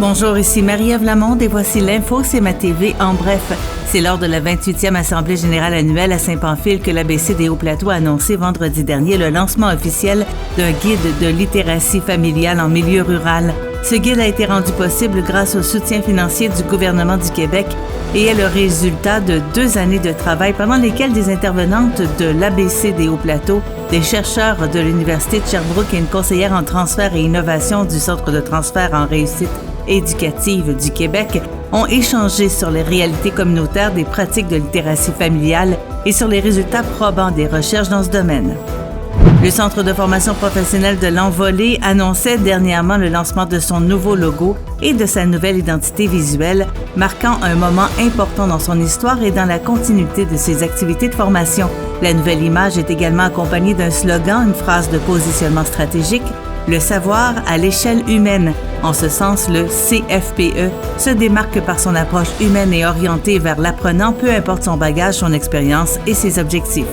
Bonjour, ici Marie-Ève Lamonde et voici l'info CMA TV en bref. C'est lors de la 28e Assemblée générale annuelle à Saint-Pamphile que l'ABC des Hauts-Plateaux a annoncé vendredi dernier le lancement officiel d'un guide de littératie familiale en milieu rural. Ce guide a été rendu possible grâce au soutien financier du gouvernement du Québec et est le résultat de 2 années de travail pendant lesquelles des intervenantes de l'ABC des Hauts-Plateaux, des chercheurs de l'Université de Sherbrooke et une conseillère en transfert et innovation du Centre de transfert en réussite éducative du Québec ont échangé sur les réalités communautaires des pratiques de littératie familiale et sur les résultats probants des recherches dans ce domaine. Le Centre de formation professionnelle de l'Envolée annonçait dernièrement le lancement de son nouveau logo et de sa nouvelle identité visuelle, marquant un moment important dans son histoire et dans la continuité de ses activités de formation. La nouvelle image est également accompagnée d'un slogan, une phrase de positionnement stratégique, le savoir à l'échelle humaine. En ce sens, le CFPE se démarque par son approche humaine et orientée vers l'apprenant, peu importe son bagage, son expérience et ses objectifs.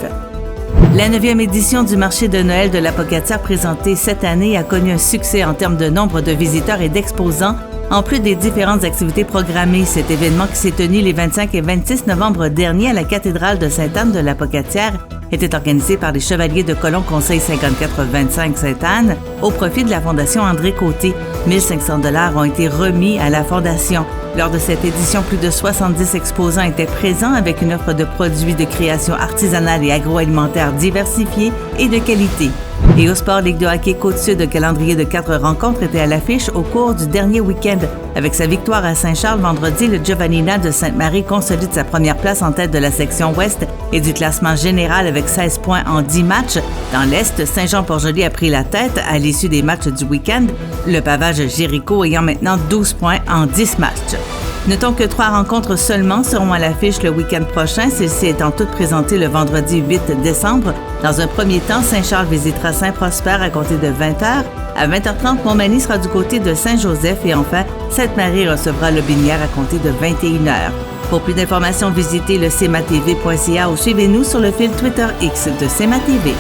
La 9e édition du marché de Noël de l'Apocatière présentée cette année a connu un succès en termes de nombre de visiteurs et d'exposants, en plus des différentes activités programmées. Cet événement qui s'est tenu les 25 et 26 novembre dernier à la cathédrale de Sainte-Anne de l'Apocatière était organisé par les Chevaliers de Colomb Conseil 54-25 Sainte-Anne au profit de la Fondation André Côté. 1 500 $ ont été remis à la Fondation. Lors de cette édition, plus de 70 exposants étaient présents avec une offre de produits de création artisanale et agroalimentaire diversifiée et de qualité. Et au sport, Ligue de hockey Côte-Sud, le calendrier de 4 rencontres était à l'affiche au cours du dernier week-end. Avec sa victoire à Saint-Charles vendredi, le Giovannina de Sainte-Marie consolide sa première place en tête de la section ouest et du classement général avec 16 points en 10 matchs. Dans l'Est, Saint-Jean-Port-Joli a pris la tête à l'issue des matchs du week-end, le pavage Jéricho ayant maintenant 12 points en 10 matchs. Notons que 3 rencontres seulement seront à l'affiche le week-end prochain, celles-ci étant toutes présentées le vendredi 8 décembre. Dans un premier temps, Saint-Charles visitera Saint-Prosper à compter de 20h. À 20h30, Montmagny sera du côté de Saint-Joseph et enfin, Sainte-Marie recevra Lobinière à compter de 21h. Pour plus d'informations, visitez le cmatv.ca ou suivez-nous sur le fil Twitter X de CMA TV.